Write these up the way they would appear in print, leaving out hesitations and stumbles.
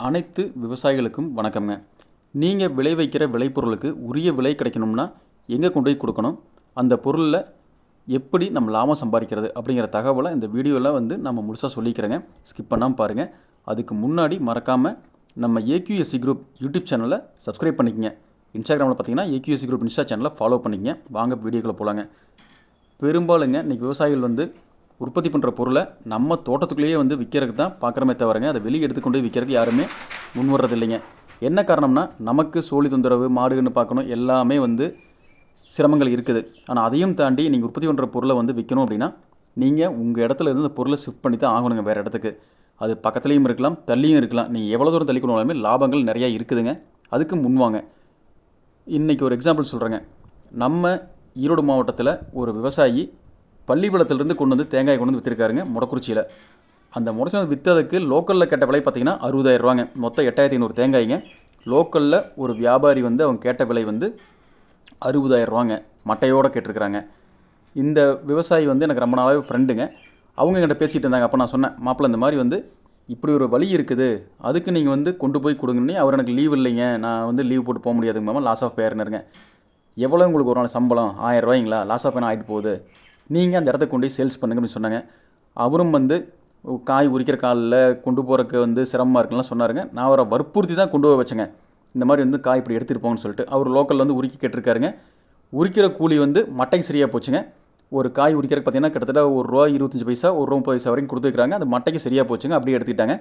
அனைத்து விவசாயிகளுக்கும் வணக்கம்ங்க. நீங்கள் விளைவிக்கிற விளைபொருளுக்கு உரிய விலை கிடைக்கணும்னா எங்கே கொண்டு போய் கொடுக்கணும், அந்த பொருளில் எப்படி நம்ம லாபம் சம்பாதிக்கிறது அப்படிங்கிற தகவலை இந்த வீடியோவில் நம்ம முழுசாக சொல்லிக்கிறேங்க. ஸ்கிப் பண்ணாமல் பாருங்கள். அதுக்கு முன்னாடி மறக்காமல் நம்ம ஏக்யூஎஸ்சி குரூப் யூடியூப் சேனலை சப்ஸ்கிரைப் பண்ணிக்கங்க. இன்ஸ்டாகிராமில் பார்த்தீங்கன்னா ஏக்யூஎஸ்சி குரூப் இன்ஸ்டா சேனலை ஃபாலோ பண்ணிக்கங்க. வாங்க வீடியோக்குள்ளே போகலாங்க. பெரும்பாலுங்க இன்றைக்கி விவசாயிகள் உற்பத்தி பண்ணுற பொருளை நம்ம தோட்டத்துக்குள்ளேயே விற்கிறதுக்கு தான் பார்க்குறமே தவிரங்க, அதை வெளியே எடுத்துக்கொண்டு விற்கிறதுக்கு யாருமே முன் வர்றது இல்லைங்க. என்ன காரணம்னா, நமக்கு சோழி தொந்தரவு, மாடுன்னு பார்க்கணும், எல்லாமே சிரமங்கள் இருக்குது. ஆனால் அதையும் தாண்டி நீங்கள் உற்பத்தி பண்ணுற பொருளை விற்கணும் அப்படின்னா நீங்கள் உங்கள் இடத்துல இருந்து அந்த பொருளை ஷிஃப்ட் பண்ணி தான் ஆகணுங்க வேறு இடத்துக்கு. அது பக்கத்துலேயும் இருக்கலாம், தள்ளியும் இருக்கலாம். நீங்கள் எவ்வளோ தூரம் தள்ளி கொண்டாலுமே லாபங்கள் நிறையா இருக்குதுங்க. அதுக்கு முன்வாங்க. இன்றைக்கி ஒரு எக்ஸாம்பிள் சொல்கிறேங்க. நம்ம ஈரோடு மாவட்டத்தில் ஒரு விவசாயி பள்ளிப்பாளையத்திலிருந்து கொண்டு தேங்காய் கொண்டு விற்றுருக்காருங்க முடக்குறிச்சியில். அந்த முடக்குறிச்சி விற்றதுக்கு லோக்கலில் கேட்ட விலை பார்த்திங்கன்னா 60,000 ரூபாங்க. மொத்தம் 8,500 தேங்காய்ங்க. லோக்கலில் ஒரு வியாபாரி அவங்க கேட்ட விலை 60,000 ரூபாங்க. மட்டையோடு கேட்டிருக்கிறாங்க. இந்த விவசாயி எனக்கு ரொம்ப நாளாகவே ஃப்ரெண்டுங்க. அவங்க என்கிட்ட பேசிகிட்டு இருந்தாங்க. அப்போ நான் சொன்னேன், மாப்பிள்ளை இந்த மாதிரி இப்படி ஒரு வழி இருக்குது, அதுக்கு நீங்கள் கொண்டு போய் கொடுங்கன்னு. அவர் எனக்கு லீவ் இல்லைங்க, நான் லீவ் போட்டு போக முடியாதுங்க மாமா, லாஸ் ஆஃப் பேர்னுருங்க. எவ்வளோ உங்களுக்கு ஒரு நாள் சம்பளம்? 1000 ரூபாய்ங்களா? லாஸ் ஆஃப் பேர் ஆகிட்டு போகுது, நீங்கள் அந்த இடத்த கொண்டு போய் சேல்ஸ் பண்ணுங்க அப்படின்னு சொன்னாங்க. அவரும் காய் உரிக்கிற காலில் கொண்டு போகிறக்கு சிரமமாக இருக்குலாம் சொன்னாருங்க. நான் அவரை வற்புறுத்தி தான் கொண்டு போய் வச்சேங்க. இந்த மாதிரி காய் இப்படி எடுத்துகிட்டு போங்கன்னு சொல்லிட்டு. அவர் லோக்கலில் உரிக்கி கேட்டிருக்காருங்க. உரிக்கிற கூலி மட்டைக்கு சரியாக போச்சுங்க. ஒரு காய் உரிக்கிறதுக்கு பார்த்தீங்கன்னா கிட்டத்தட்ட ₹1.25, ₹1.30 வரைக்கும் கொடுத்து வைக்கிறாங்க. அந்த மட்டைக்கு சரியாக போச்சுங்க. அப்படியே எடுத்துக்கிட்டாங்க.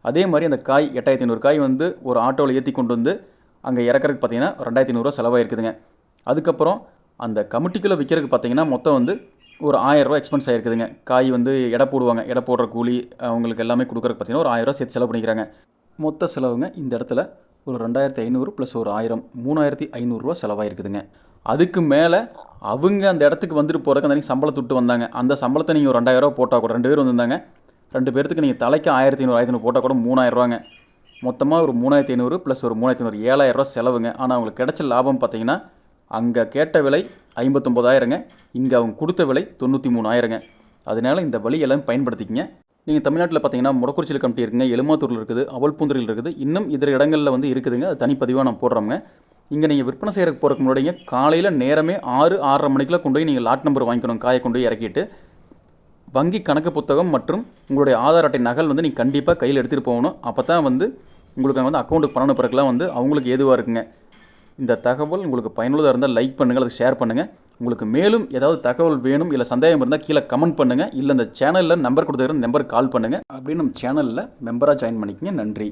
அதே மாதிரி அந்த காய் 8,500 காய் ஒரு ஆட்டோவில் ஏற்றி கொண்டு அங்கே இறக்குறதுக்கு பார்த்தீங்கன்னா ₹2,500 செலவாயிருக்குதுங்க. அதுக்கப்புறம் அந்த கமிட்டிக்குள்ளே விற்கிறதுக்கு பார்த்தீங்கன்னா மொத்தம் ஒரு ₹1000 எக்ஸ்பென்ஸ் ஆகிருக்குதுங்க. காய் எடை போடுவாங்க, எடை போடுற கூலி அவங்களுக்கு எல்லாமே கொடுக்குறதுக்கு பார்த்தீங்கன்னா ஒரு ₹1000 சேர்த்து செலவு பண்ணிக்கிறாங்க. மொத்த செலவுங்க இந்த இடத்துல ஒரு 2,500 ப்ளஸ் ஒரு 1000, ₹3,500 செலவாயிருக்குதுங்க. அதுக்கு மேலே அவங்க அந்த இடத்துக்கு போகிறதுக்கு அந்த சம்பளத்தை விட்டு வந்தாங்க. அந்த சம்பளத்தை நீங்கள் ஒரு ₹2,000 போட்டால் கூட, 2 பேர் வந்திருந்தாங்க, 2 பேர்த்துக்கு நீங்கள் தலைக்கு 1,500 போட்டால் கூட ₹3,000. மொத்தமாக ஒரு 3,500 ப்ளஸ் ஒரு 3,500, ₹7,000 செலவுங்க. ஆனால் அவங்களுக்கு கிடைச்ச லாபம் பார்த்தீங்கன்னா, அங்கே கேட்ட விலை 59,000ங்க, இங்கே அவங்க கொடுத்த விலை 93,000ங்க. அதனால் இந்த வழி எல்லாம் பயன்படுத்திக்கிங்க. நீங்கள் தமிழ்நாட்டில் பார்த்தீங்கன்னா முடக்குறிச்சியில் கமிட்டி இருக்குங்க, எலுமாத்தூரில் இருக்குது, அவல்பூந்தரில் இருக்குது, இன்னும் இதர இடங்களில் இருக்குதுங்க. அது தனிப்பதிவாக நான் போடுறோங்க. இங்கே நீங்கள் விற்பனை செய்கிறதுக்கு போகிறதுக்கு முன்னாடிங்க காலையில் நேரமே 6-6:30 மணிக்கெலாம் கொண்டு போய் நீங்கள் லாட் நம்பர் வாங்கிக்கணும். காயை கொண்டு போய் இறக்கிட்டு வங்கி கணக்கு புத்தகம் மற்றும் உங்களுடைய ஆதார் அட்டை நகல் நீங்கள் கண்டிப்பாக கையில் எடுத்துகிட்டு போகணும். அப்போ தான் உங்களுக்கு அக்கௌண்ட்டுக்கு பணம் அனுப்புறதுக்குலாம் அவங்களுக்கு ஏதுவாக இருக்குங்க. இந்த தகவல் உங்களுக்கு பயனுள்ளதாக இருந்தால் லைக் பண்ணுங்கள், அதை ஷேர் பண்ணுங்கள். உங்களுக்கு மேலும் ஏதாவது தகவல் வேணும் இல்லை சந்தேகம் இருந்தால் கீழே கமெண்ட் பண்ணுங்கள். இல்லை இந்த சேனலில் நம்பர் கொடுத்துருக்கிற நம்பருக்கு கால் பண்ணுங்கள். அப்படின்னு நம்ம சேனலில் மெம்பராக ஜாயின் பண்ணிக்கங்க. நன்றி.